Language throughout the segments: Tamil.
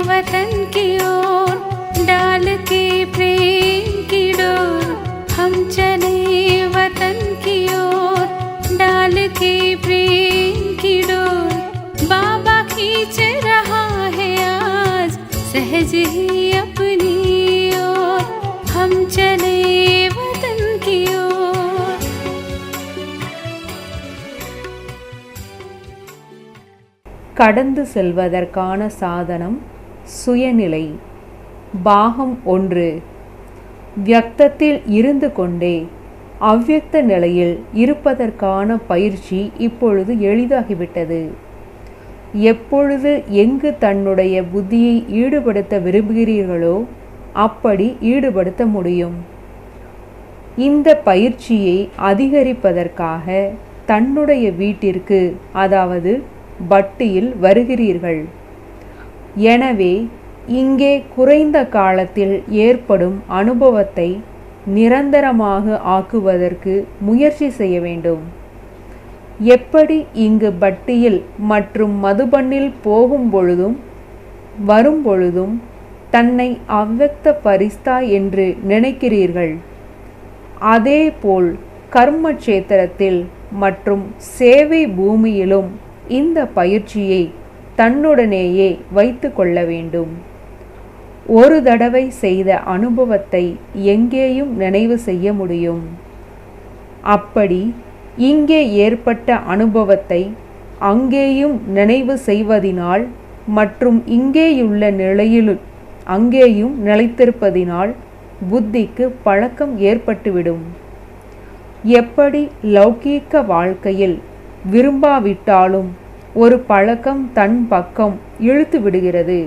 वतन की ओर डाल के प्रेम की डोर, हम चले वतन की ओर डाल के प्रेम की डोर। बाबा खींच रहा है आज सहज ही अपनी ओर, हम चले वतन की ओर। கடந்து செல்வதற்கான சாதனம் சுயநிலை. பாகம் 1. வியக்தத்தில் இருந்து கொண்டே அவ்வியக்த நிலையில் இருப்பதற்கான பயிற்சி இப்பொழுது எளிதாகிவிட்டது. எப்பொழுது எங்கு தன்னுடைய புத்தியை ஈடுபடுத்த விரும்புகிறீர்களோ அப்படி ஈடுபடுத்த முடியும். இந்த பயிற்சியை அதிகரிப்பதற்காக தன்னுடைய வீட்டிற்கு, அதாவது பட்டியில் வருகிறீர்கள். எனவே இங்கே குறைந்த காலத்தில் ஏற்படும் அனுபவத்தை நிரந்தரமாக ஆக்குவதற்கு முயற்சி செய்ய வேண்டும். எப்படி இங்கு பட்டியில் மற்றும் மதுபனில் போகும் பொழுதும் வரும் பொழுதும் தன்னை அவ்வக்த பரிஸ்தா என்று நினைக்கிறீர்கள், அதேபோல் கர்மக்ஷேத்திரத்தில் மற்றும் சேவை பூமியிலும் இந்த பயிற்சியை தன்னுடனேயே வைத்து கொள்ள வேண்டும். ஒரு தடவை செய்த அனுபவத்தை எங்கேயும் நினைவு செய்ய முடியும். அப்படி இங்கே ஏற்பட்ட அனுபவத்தை அங்கேயும் நினைவு செய்வதினால் மற்றும் இங்கேயுள்ள நிலையில் அங்கேயும் நிலைத்திருப்பதினால் புத்திக்கு பழக்கம் ஏற்பட்டுவிடும். எப்படி லௌகீக வாழ்க்கையில் விரும்பாவிட்டாலும் ஒரு பழக்கம் தன் பக்கம் இழுத்து விடுகிறது,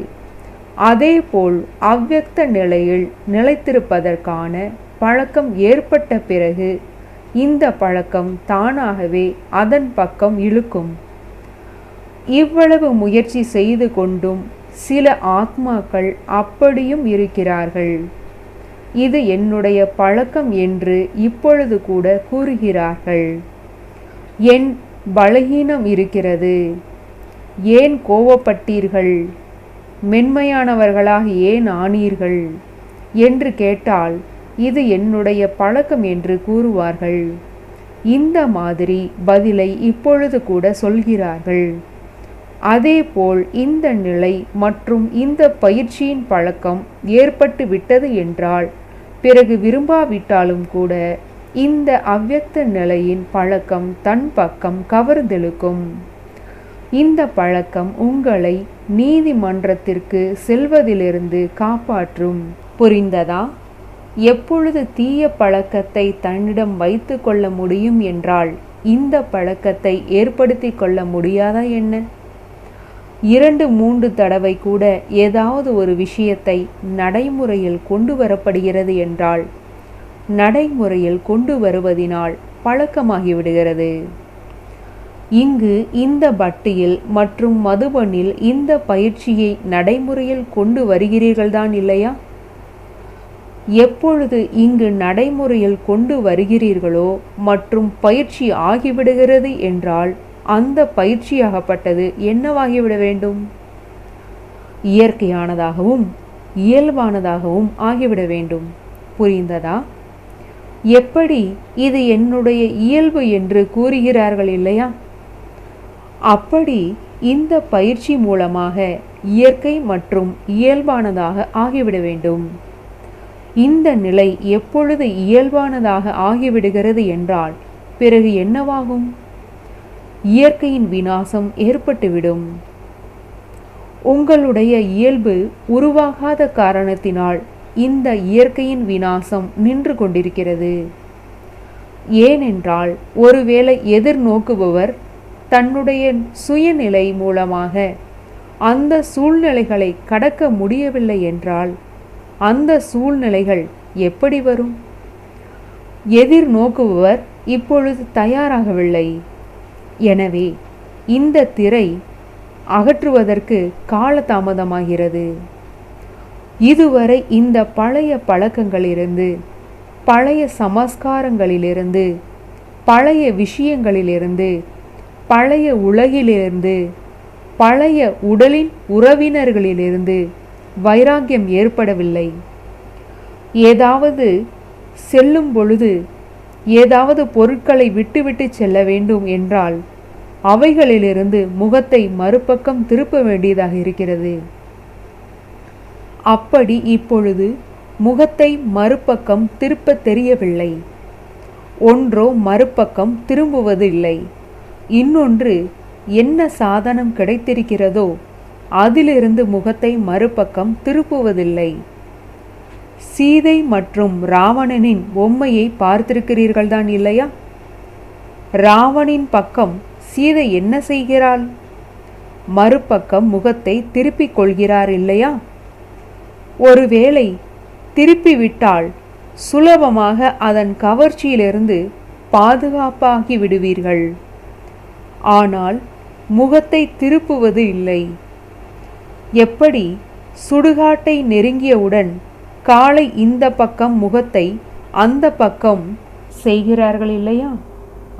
அதேபோல் அவ்வியக்த நிலையில் நிலைத்திருப்பதற்கான பழக்கம் ஏற்பட்ட பிறகு இந்த பழக்கம் தானாகவே அதன் பக்கம் இழுக்கும். இவ்வளவு முயற்சி செய்து கொண்டும் சில ஆத்மாக்கள் அப்படியும் இருக்கிறார்கள். இது என்னுடைய பழக்கம் என்று இப்பொழுது கூட கூறுகிறார்கள். என் பலகீனம் இருக்கிறது, ஏன் கோபப்பட்டீர்கள், மென்மையானவர்களாக ஏன் ஆனீர்கள் என்று கேட்டால் இது என்னுடைய பழக்கம் என்று கூறுவார்கள். இந்த மாதிரி பதிலை இப்பொழுது கூட சொல்கிறார்கள். அதேபோல் இந்த நிலை மற்றும் இந்த பயிற்சியின் பழக்கம் ஏற்பட்டு விட்டது என்றால் பிறகு விரும்பாவிட்டாலும் கூட இந்த அவ்வியக்த நிலையின் பழக்கம் தன் பக்கம் கவர்ந்தெழுக்கும். இந்த பழக்கம் உங்களை நீதிமன்றத்திற்கு செல்வதிலிருந்து காப்பாற்றும். புரிந்ததா? எப்பொழுது தீய பழக்கத்தை தன்னிடம் வைத்து கொள்ள முடியும் என்றால் இந்த பழக்கத்தை ஏற்படுத்தி கொள்ள முடியாதா என்ன? 2-3 தடவை கூட ஏதாவது ஒரு விஷயத்தை நடைமுறையில் கொண்டு வரப்படுகிறது என்றால் நடைமுறையில் கொண்டு வருவதினால் பழக்கமாகிவிடுகிறது. இங்கு இந்த பட்டியில் மற்றும் மதுபனில் இந்த பயிற்சியை நடைமுறையில் கொண்டு வருகிறீர்கள்தான் இல்லையா? எப்பொழுது இங்கு நடைமுறையில் கொண்டு வருகிறீர்களோ மற்றும் பயிற்சி ஆகிவிடுகிறது என்றால் அந்த பயிற்சியாகப்பட்டது என்னவாகிவிட வேண்டும்? இயற்கையானதாகவும் இயல்பானதாகவும் ஆகிவிட வேண்டும். புரிந்ததா? எப்படி இது என்னுடைய இயல்பு என்று கூறுகிறார்கள் இல்லையா? அப்படி இந்த பயிற்சி மூலமாக இயற்கை மற்றும் இயல்பானதாக ஆகிவிட வேண்டும். இந்த நிலை எப்பொழுது இயல்பானதாக ஆகிவிடுகிறது என்றால் பிறகு என்னவாகும்? இயற்கையின் விநாசம் ஏற்பட்டுவிடும். உங்களுடைய இயல்பு உருவாகாத காரணத்தினால் இந்த இயற்கையின் விநாசம் நின்று கொண்டிருக்கிறது. ஏனென்றால் ஒருவேளை எதிர்நோக்குபவர் தன்னுடைய சுயநிலை மூலமாக அந்த சூழ்நிலைகளை கடக்க முடியவில்லை என்றால் அந்த சூழ்நிலைகள் எப்படி வரும்? எதிர்நோக்குபவர் இப்பொழுது தயாராகவில்லை. எனவே இந்த திரை அகற்றுவதற்கு காலதாமதமாகிறது. இதுவரை இந்த பழைய பழக்கங்களிலிருந்து, பழைய சமஸ்காரங்களிலிருந்து, பழைய விஷயங்களிலிருந்து, பழைய உலகிலிருந்து, பழைய உடலின் உறவினர்களிலிருந்து வைராக்கியம் ஏற்படவில்லை. ஏதாவது செல்லும் பொழுது ஏதாவது பொருட்களை விட்டுவிட்டு செல்ல வேண்டும் என்றால் அவைகளிலிருந்து முகத்தை மறுபக்கம் திருப்ப வேண்டியதாக இருக்கிறது. அப்படி இப்பொழுது முகத்தை மறுபக்கம் திருப்ப தெரியவில்லை. ஒன்றோ மறுபக்கம் திரும்புவது இல்லை, இன்னொன்று என்ன சாதனம் கிடைத்திருக்கிறதோ அதிலிருந்து முகத்தை மறுபக்கம் திருப்புவதில்லை. சீதை மற்றும் ராவணனின் பொம்மையை பார்த்திருக்கிறீர்கள்தான் இல்லையா? ராவணின் பக்கம் சீதை என்ன செய்கிறாள்? மறுபக்கம் முகத்தை திருப்பிக் கொள்கிறார் இல்லையா? ஒருவேளை திருப்பிவிட்டால் சுலபமாக அதன் கவர்ச்சியிலிருந்து பாதுகாப்பாகி விடுவீர்கள். ஆனால் முகத்தை திருப்புவது இல்லை. எப்படி சுடுகாட்டை நெருங்கியவுடன் காலை இந்த பக்கம் முகத்தை அந்த பக்கம் செய்கிறார்கள் இல்லையா?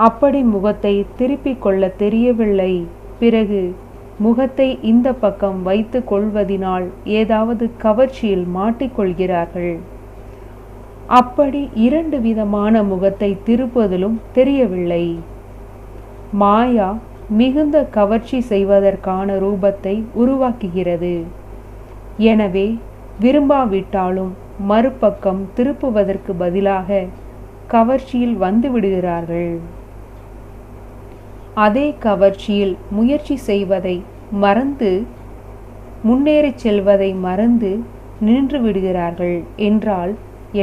அப்படி முகத்தை திருப்பிக் கொள்ள தெரியவில்லை. பிறகு முகத்தை இந்த பக்கம் வைத்து கொள்வதினால் ஏதாவது கவர்ச்சியில் மாட்டிக்கொள்கிறார்கள். அப்படி இரண்டு விதமான முகத்தை திருப்புவதிலும் தெரியவில்லை. மாயா மிகுந்த கவர்ச்சி செய்வதற்கான ரூபத்தை உருவாக்குகிறது. எனவே விரும்பாவிட்டாலும் மறுபக்கம் திருப்புவதற்கு பதிலாக கவர்ச்சியில் வந்து விடுகிறார்கள். அதே கவர்ச்சியில் முயற்சி செய்வதை மறந்து, முன்னேறி செல்வதை மறந்து நின்று விடுகிறார்கள் என்றால்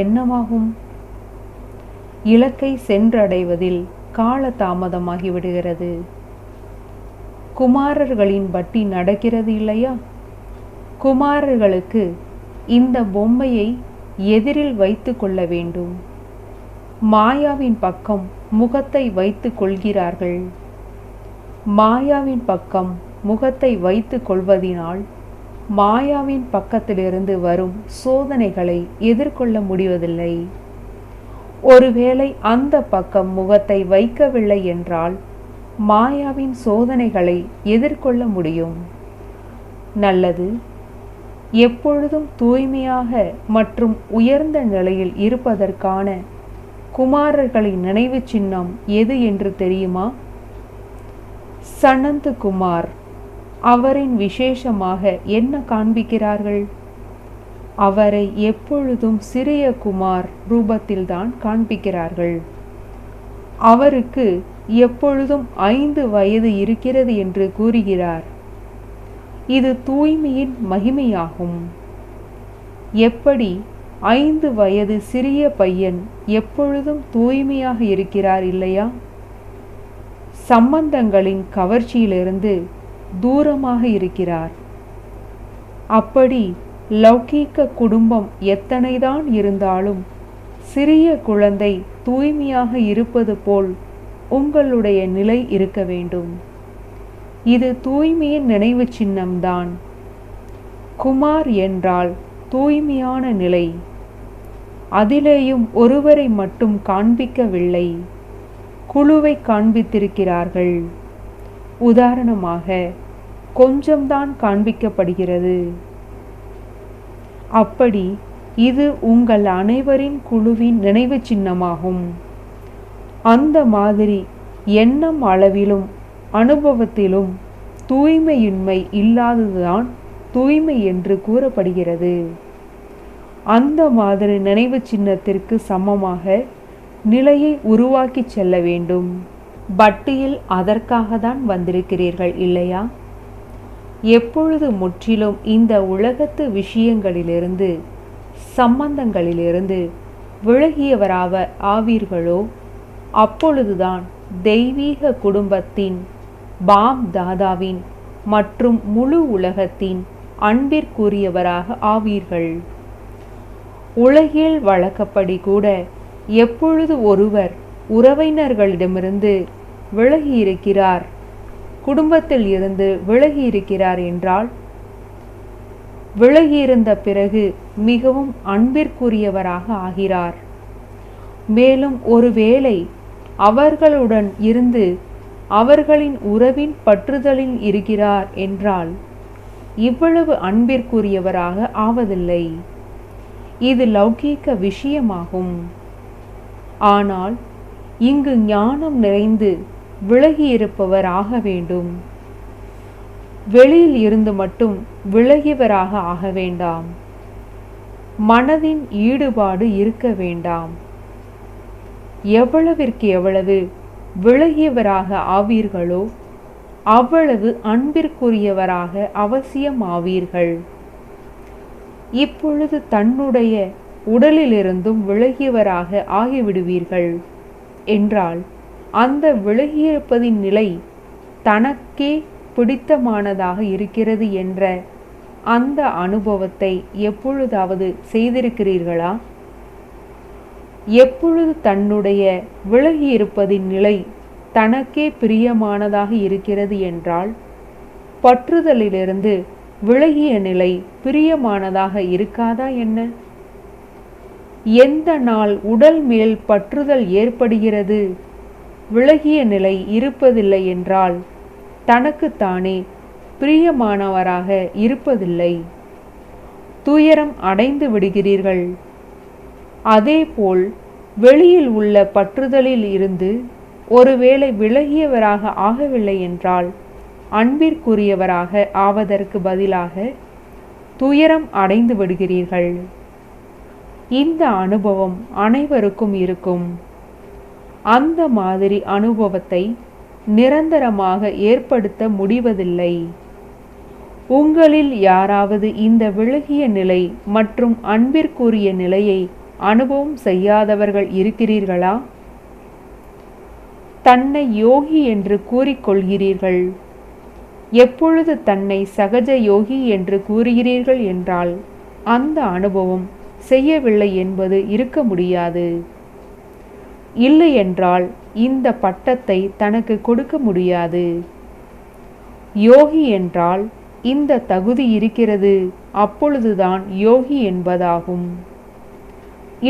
என்னவாகும்? இலக்கை சென்றடைவதில் கால தாமதமாகிவிடுகிறது. குமாரர்களின் வட்டி நடக்கிறது இல்லையா? குமாரர்களுக்கு இந்த பொம்மையை எதிரில் வைத்து கொள்ள வேண்டும். மாயாவின் பக்கம் முகத்தை வைத்து கொள்கிறார்கள். மாயாவின் பக்கம் முகத்தை வைத்து கொள்வதினால் மாயாவின் பக்கத்திலிருந்து வரும் சோதனைகளை எதிர்கொள்ள முடிவதில்லை. ஒருவேளை அந்த பக்கம் முகத்தை வைக்கவில்லை என்றால் மாயாவின் சோதனைகளை எதிர்கொள்ள முடியும். நல்லது. எப்பொழுதும் தூய்மையாக மற்றும் உயர்ந்த நிலையில் இருப்பதற்கான குமாரர்களின் நினைவு சின்னம் எது என்று தெரியுமா? சனந்த் குமார். அவரின் விசேஷமாக என்ன காண்பிக்கிறார்கள்? அவரை எப்பொழுதும் சிறிய குமார் ரூபத்தில்தான் காண்பிக்கிறார்கள். அவருக்கு எப்பொழுதும் 5 வயது இருக்கிறது என்று கூறுகிறார். இது தூய்மையின் மகிமையாகும். எப்படி 5 வயது சிறிய பையன் எப்பொழுதும் தூய்மையாக இருக்கிறார் இல்லையா? சம்பந்தங்களின் கவர்ச்சியிலிருந்து தூரமாக இருக்கிறார். அப்படி லௌகீக குடும்பம் எத்தனைதான் இருந்தாலும் சிறிய குழந்தை தூய்மையாக இருப்பது போல் உங்களுடைய நிலை இருக்க வேண்டும். இது தூய்மையின் நினைவு சின்னம்தான். குமார் என்றால் தூய்மையான நிலை. அதிலேயும் ஒருவரை மட்டும் காண்பிக்கவில்லை, குழுவை காண்பித்திருக்கிறார்கள். உதாரணமாக கொஞ்சம்தான் காண்பிக்கப்படுகிறது. அப்படி இது உங்கள் அனைவரின் குழுவின் நினைவு சின்னமாகும். அந்த மாதிரி எண்ணம் அளவிலும் அனுபவத்திலும் தூய்மையின்மை இல்லாததுதான் தூய்மை என்று கூறப்படுகிறது. அந்த மாதிரி நினைவு சின்னத்திற்கு சமமாக நிலையை உருவாக்கி செல்ல வேண்டும். பட்டியில் அதற்காக தான் வந்திருக்கிறீர்கள் இல்லையா? எப்பொழுது முற்றிலும் இந்த உலகத்து விஷயங்களிலிருந்து, சம்பந்தங்களிலிருந்து விலகியவராக ஆவீர்களோ அப்பொழுதுதான் தெய்வீக குடும்பத்தின், பாப் தாதாவின் மற்றும் முழு உலகத்தின் அன்பிற்குரியவராக ஆவீர்கள். உலகில் வழக்கப்படி கூட எப்பொழுது ஒருவர் உறவினர்களிடமிருந்து விலகியிருக்கிறார், குடும்பத்தில் இருந்து விலகியிருக்கிறார் என்றால் விலகியிருந்த பிறகு மிகவும் அன்பிற்குரியவராக ஆகிறார். மேலும் ஒருவேளை அவர்களுடன் இருந்து அவர்களின் உறவின் பற்றுதலில் இருக்கிறார் என்றால் இவ்வளவு அன்பிற்குரியவராக ஆவதில்லை. இது லௌகீக விஷயமாகும். ஆனால் இங்கு ஞானம் நிறைந்து விலகியிருப்பவர் ஆக வேண்டும். வெளியில் இருந்து மட்டும் விலகியவராக ஆக வேண்டாம். மனதின் ஈடுபாடு இருக்க வேண்டாம். எவ்வளவிற்கு எவ்வளவு விலகியவராக ஆவீர்களோ அவ்வளவு அன்பிற்குரியவராக அவசியம் ஆவீர்கள். இப்பொழுது தன்னுடைய உடலிலிருந்தும் விலகியவராக ஆகிவிடுவீர்கள் என்றால் அந்த விலகியிருப்பதின் நிலை தனக்கே பிடித்தமானதாக இருக்கிறது என்ற அந்த அனுபவத்தை எப்பொழுதாவது செய்திருக்கிறீர்களா? எப்பொழுது தன்னுடைய விலகியிருப்பதின் நிலை தனக்கே பிரியமானதாக இருக்கிறது என்றால் பற்றுதலிலிருந்து விலகிய நிலை பிரியமானதாக இருக்காதா என்ன? எந்த நாள் உடல் மேல் பற்றுதல் ஏற்படுகிறது, விலகிய நிலை இருப்பதில்லை என்றால் தனக்குத்தானே பிரியமானவராக இருப்பதில்லை, துயரம் அடைந்து விடுகிறீர்கள். அதேபோல் வெளியில் உள்ள பற்றுதலில் இருந்து ஒருவேளை விலகியவராக ஆகவில்லை என்றால் அன்பிற்குரியவராக ஆவதற்கு பதிலாக துயரம் அடைந்து விடுகிறீர்கள். இந்த அனுபவம் அனைவருக்கும் இருக்கும். அந்த மாதிரி அனுபவத்தை நிரந்தரமாக ஏற்படுத்த முடிவதில்லை. உங்களில் யாராவது இந்த விலகிய நிலை மற்றும் அன்பிற்குரிய நிலையை அனுபவம் செய்யாதவர்கள் இருக்கிறீர்களா? தன்னை யோகி என்று கூறிக்கொள்கிறீர்கள். எப்பொழுது தன்னை சகஜ யோகி என்று கூறுகிறீர்கள் என்றால் அந்த அனுபவம் செய்யவில்லை என்பது இருக்க முடியாது. இல்லை என்றால் இந்த பட்டத்தை தனக்கு கொடுக்க முடியாது. யோகி என்றால் இந்த தகுதி இருக்கிறது, அப்பொழுதுதான் யோகி என்பதாகும்.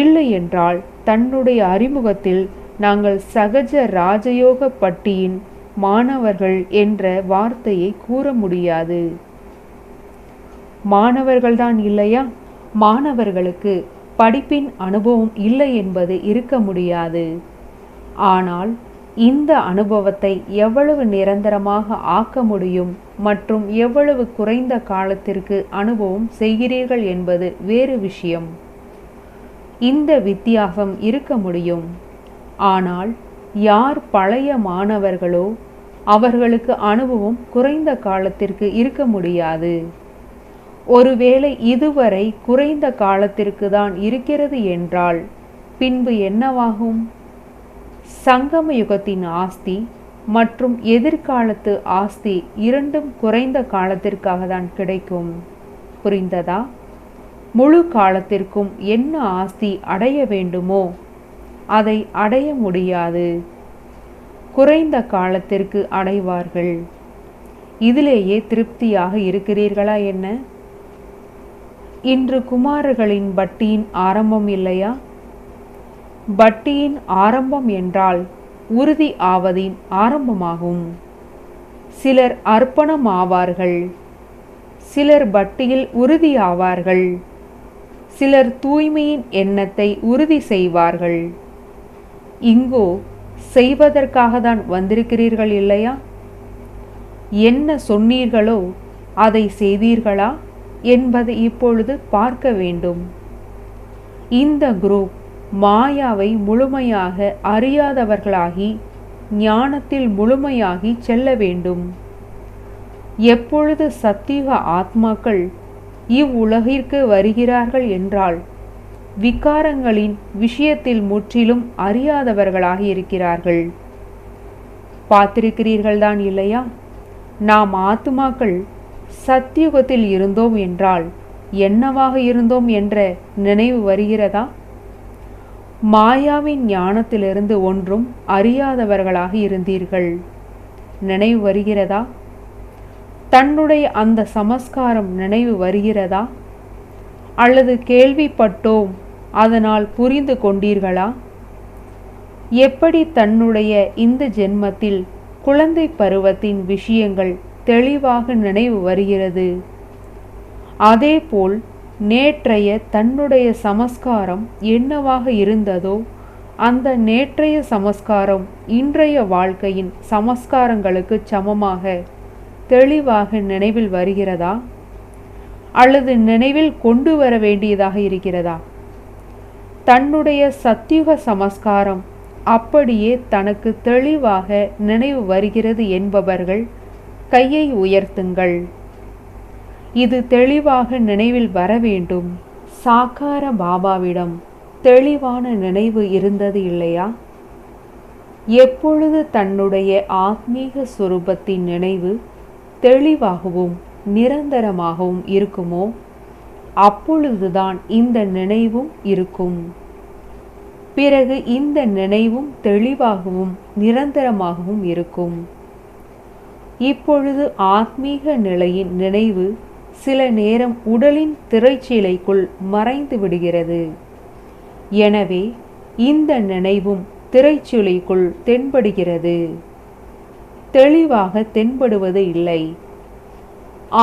இல்லை என்றால் தன்னுடைய அறிமுகத்தில் நாங்கள் சகஜ ராஜயோக பட்டியின் மாணவர்கள் என்ற வார்த்தையை கூற முடியாது. மாணவர்கள்தான் இல்லையா? மாணவர்களுக்கு படிப்பின் அனுபவம் இல்லை என்பது இருக்க முடியாது. ஆனால் இந்த அனுபவத்தை எவ்வளவு நிரந்தரமாக ஆக்க முடியும் மற்றும் எவ்வளவு குறைந்த காலத்திற்கு அனுபவம் செய்கிறீர்கள் என்பது வேறு விஷயம். இந்த வித்தியாசம் இருக்க முடியும். ஆனால் யார் பழைய மாணவர்களோ அவர்களுக்கு அனுபவம் குறைந்த காலத்திற்கு இருக்க முடியாது. ஒருவேளை இதுவரை குறைந்த காலத்திற்கு தான் இருக்கிறது என்றால் பின்பு என்னவாகும்? சங்கம யுகத்தின் ஆஸ்தி மற்றும் எதிர்காலத்து ஆஸ்தி இரண்டும் குறைந்த காலத்திற்காக தான் கிடைக்கும். புரிந்ததா? முழு காலத்திற்கும் என்ன ஆஸ்தி அடைய வேண்டுமோ அதை அடைய முடியாது. குறைந்த காலத்திற்கு அடைவார்கள். இதிலேயே திருப்தியாக இருக்கிறீர்களா என்ன? இன்று குமாரர்களின் பட்டியின் ஆரம்பம் இல்லையா? பட்டியின் ஆரம்பம் என்றால் உறுதி ஆவதின் ஆரம்பமாகும். சிலர் அர்ப்பணம் ஆவார்கள், சிலர் பட்டியில் உறுதி ஆவார்கள், சிலர் தூய்மையின் எண்ணத்தை உறுதி செய்வார்கள். இங்கோ செய்வதற்காக தான் வந்திருக்கிறீர்கள் இல்லையா? என்ன சொன்னீர்களோ அதை செய்தீர்களா என்பதை இப்பொழுது பார்க்க வேண்டும். இந்த குரூப் மாயாவை முழுமையாக அறியாதவர்களாகி ஞானத்தில் முழுமையாகி செல்ல வேண்டும். எப்பொழுது சத்தியுக ஆத்மாக்கள் இவ்வுலகிற்கு வருகிறார்கள் என்றால் விகாரங்களின் விஷயத்தில் முற்றிலும் அறியாதவர்களாக இருக்கிறார்கள். பார்த்திருக்கிறீர்கள்தான் இல்லையா? நாம் ஆத்மாக்கள் சத்தியுகத்தில் இருந்தோம் என்றால் என்னவாக இருந்தோம் என்ற நினைவு வருகிறதா? மாயாவின் ஞானத்திலிருந்து ஒன்றும் அறியாதவர்களாக இருந்தீர்கள். நினைவு வருகிறதா? தன்னுடைய அந்த சமஸ்காரம் நினைவு வருகிறதா? அல்லது கேள்விப்பட்டோம், அதனால் புரிந்து கொண்டீர்களா? எப்படி தன்னுடைய இந்த ஜென்மத்தில் குழந்தை பருவத்தின் விஷயங்கள் தெளிவாக நினைவு வருகிறது, அதேபோல் நேற்றைய தன்னுடைய சமஸ்காரம் என்னவாக இருந்ததோ அந்த நேற்றைய சமஸ்காரம் இன்றைய வாழ்க்கையின் சமஸ்காரங்களுக்கு சமமாக தெளிவாக நினைவில் வருகிறதா? அல்லது நினைவில் கொண்டு வர வேண்டியதாக இருக்கிறதா? தன்னுடைய சத்தியுக சமஸ்காரம் அப்படியே தனக்கு தெளிவாக நினைவு வருகிறது என்பவர்கள் கையை உயர்த்துங்கள். இது தெளிவாக நினைவில் வர வேண்டும். சாக்கார பாபாவிடம் தெளிவான நினைவு இருந்தது இல்லையா? எப்பொழுது தன்னுடைய ஆத்மீக சுரூபத்தின் நினைவு தெளிவாகவும் நிரந்தரமாகவும் இருக்குமோ அப்பொழுதுதான் இந்த நினைவும் இருக்கும். பிறகு இந்த நினைவும் தெளிவாகவும் நிரந்தரமாகவும் இருக்கும். இப்பொழுது ஆத்மீக நிலையின் நினைவு சில நேரம் உடலின் திரைச்சீலைக்குள் மறைந்து விடுகிறது. எனவே இந்த நினைவும் திரைச்சீலைக்குள் தென்படுகிறது, தெளிவாக தென்படுவது இல்லை.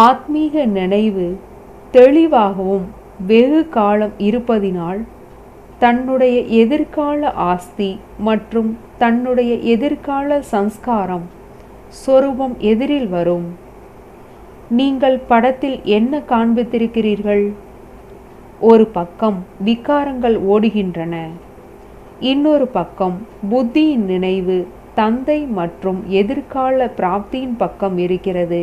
ஆத்மீக நினைவு தெளிவாகவும் வெகு காலம் இருப்பதினால் தன்னுடைய எதிர்கால ஆஸ்தி மற்றும் தன்னுடைய எதிர்கால சம்ஸ்காரம் சொரூபம் எதிரில் வரும். நீங்கள் படத்தில் என்ன காண்பித்திருக்கிறீர்கள்? ஒரு பக்கம் விகாரங்கள் ஓடுகின்றன, இன்னொரு பக்கம் புத்தியின் நினைவு தந்தை மற்றும் எதிர்கால பிராப்தியின் பக்கம் இருக்கிறது.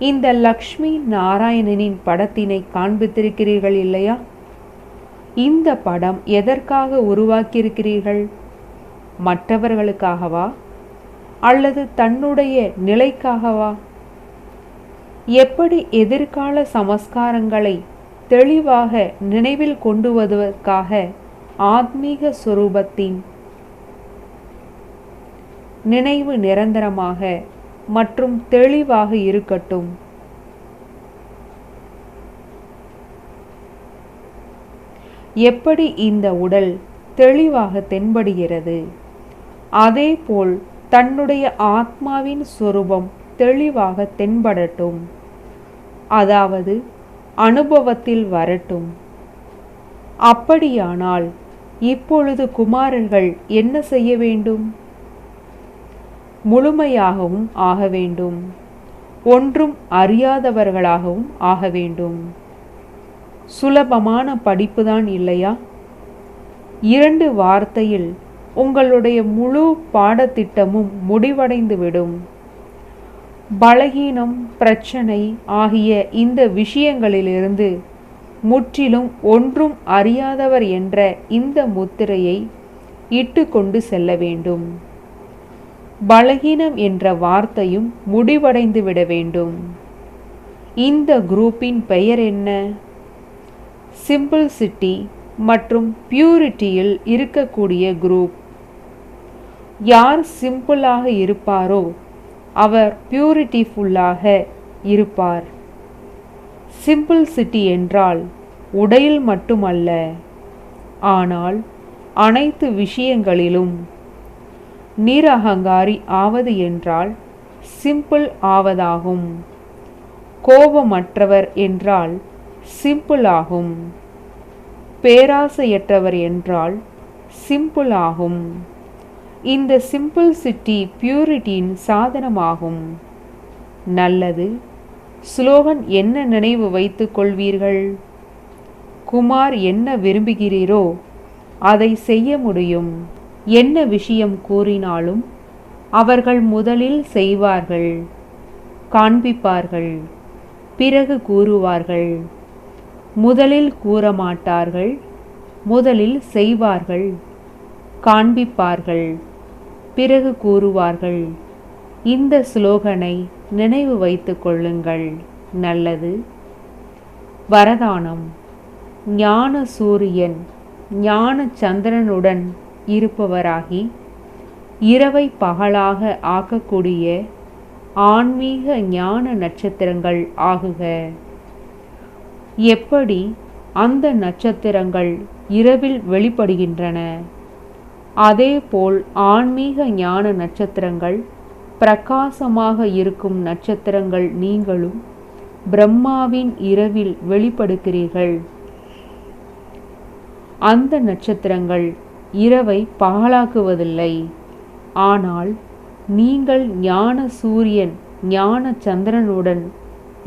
இந்த லக்ஷ்மி நாராயணனின் படத்தினை காண்பித்திருக்கிறீர்கள் இல்லையா? இந்த படம் எதற்காக உருவாக்கியிருக்கிறீர்கள்? மற்றவர்களுக்காகவா அல்லது தன்னுடைய நிலைக்காகவா? எப்படி எதிர்கால சமஸ்காரங்களை தெளிவாக நினைவில் கொண்டு வருவதற்காக ஆத்மீக சுரூபத்தின் நினைவு நிரந்தரமாக மற்றும் தெளிவாக இருக்கட்டும். எப்படி இந்த உடல் தெளிவாக தென்படுகிறது, அதேபோல் தன்னுடைய ஆத்மாவின் சொரூபம் தெளிவாக தென்படட்டும், அதாவது அனுபவத்தில் வரட்டும். அப்படியானால் இப்பொழுது குமாரர்கள் என்ன செய்ய வேண்டும்? முழுமையாகவும் ஆக வேண்டும், ஒன்றும் அறியாதவர்களாகவும் ஆக வேண்டும். சுலபமான படிப்புதான் இல்லையா? 2 வார்த்தையில் உங்களுடைய முழு பாடத்திட்டமும் முடிவடைந்துவிடும். பலகீனம், பிரச்சனை ஆகிய இந்த விஷயங்களிலிருந்து முற்றிலும் ஒன்றும் அறியாதவர் என்ற இந்த முத்திரையை இட்டு கொண்டு செல்ல வேண்டும். பலகீனம் என்ற வார்த்தையும் முடிவடைந்து விட வேண்டும். இந்த குரூப்பின் பெயர் என்ன? சிம்பிள்சிட்டி மற்றும் பியூரிட்டியில் இருக்கக்கூடிய குரூப். யார் சிம்பிளாக இருப்பாரோ அவர் பியூரிட்டிஃபுல்லாக இருப்பார். சிம்பிள்சிட்டி என்றால் உடையில் மட்டுமல்ல, ஆனால் அனைத்து விஷயங்களிலும். நிரகங்காரி ஆவது என்றால் சிம்பிள் ஆவதாகும். கோபமற்றவர் என்றால் சிம்பிள் ஆகும். பேராசையற்றவர் என்றால் சிம்பிள் ஆகும். இந்த சிம்பிள்சிட்டி பியூரிட்டியின் சாதனமாகும். நல்லது. ஸ்லோகன் என்ன நினைவு வைத்துக் கொள்வீர்கள்? குமார் என்ன விரும்புகிறீரோ அதை செய்ய முடியும். என்ன விஷயம் கூறினாலும் அவர்கள் முதலில் செய்வார்கள், காண்பிப்பார்கள், பிறகு கூறுவார்கள். முதலில் கூற மாட்டார்கள், முதலில் செய்வார்கள், காண்பிப்பார்கள், பிறகு கூறுவார்கள். இந்த ஸ்லோகனை நினைவு வைத்துக் கொள்ளுங்கள். நல்லது. வரதானம். ஞான சூரியன் ஞான சந்திரனுடன் இருப்பவராகி இரவை பகலாக ஆக்கக்கூடிய ஆன்மீக ஞான நட்சத்திரங்கள் ஆகுக. எப்படி அந்த நட்சத்திரங்கள் இரவில் வெளிப்படுகின்றன, அதேபோல் ஆன்மீக ஞான நட்சத்திரங்கள் பிரகாசமாக இருக்கும் நட்சத்திரங்கள் நீங்களும் பிரம்மாவின் இரவில் வெளிப்படுகிறீர்கள். அந்த நட்சத்திரங்கள் இரவை பகலாக்குவதில்லை. ஆனால் நீங்கள் ஞான சூரியன் ஞான சந்திரனுடன்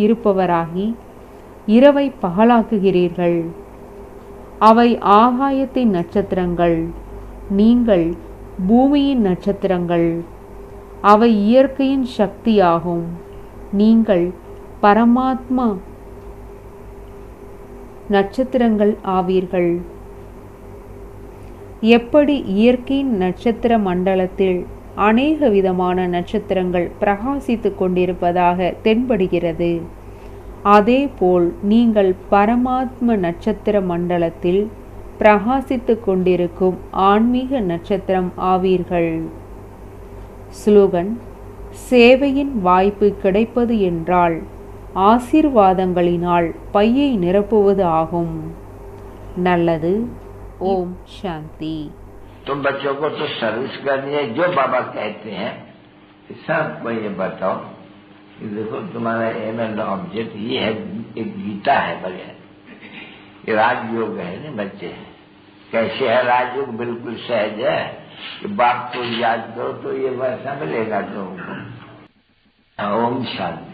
இருப்பவராகி இரவை பகலாக்குகிறீர்கள். அவை ஆகாயத்தின் நட்சத்திரங்கள், நீங்கள் பூமியின் நட்சத்திரங்கள். அவை இயற்கையின் சக்தியாகும். நீங்கள் பரமாத்மா நட்சத்திரங்கள் ஆவீர்கள். எப்படி இயற்கையின் நட்சத்திர மண்டலத்தில் அநேக விதமான நட்சத்திரங்கள் பிரகாசித்துக் கொண்டிருப்பதாக தென்படுகிறது, அதேபோல் நீங்கள் பரமாத்ம நட்சத்திர மண்டலத்தில் பிரகாசித்துக் கொண்டிருக்கும் ஆன்மீக நட்சத்திரம் ஆவீர்கள். ஸ்லோகன்: சேவையின் வாய்ப்பு கிடைப்பது என்றால் ஆசீர்வாதங்களினால் பையை நிரப்புவது ஆகும். நல்லது. ओम शांति। तुम बच्चों को तो सर्विस करनी है, जो बाबा कहते हैं सबको ये बताओ कि देखो तुम्हारा एम एंड ऑब्जेक्ट ये है, एक गीता है बढ़िया, ये राजयोग है ना बच्चे। कैसे है राजयोग? बिल्कुल सहज है कि बाप को याद करो तो ये वैसा मिलेगा तुमको। ओम शांति।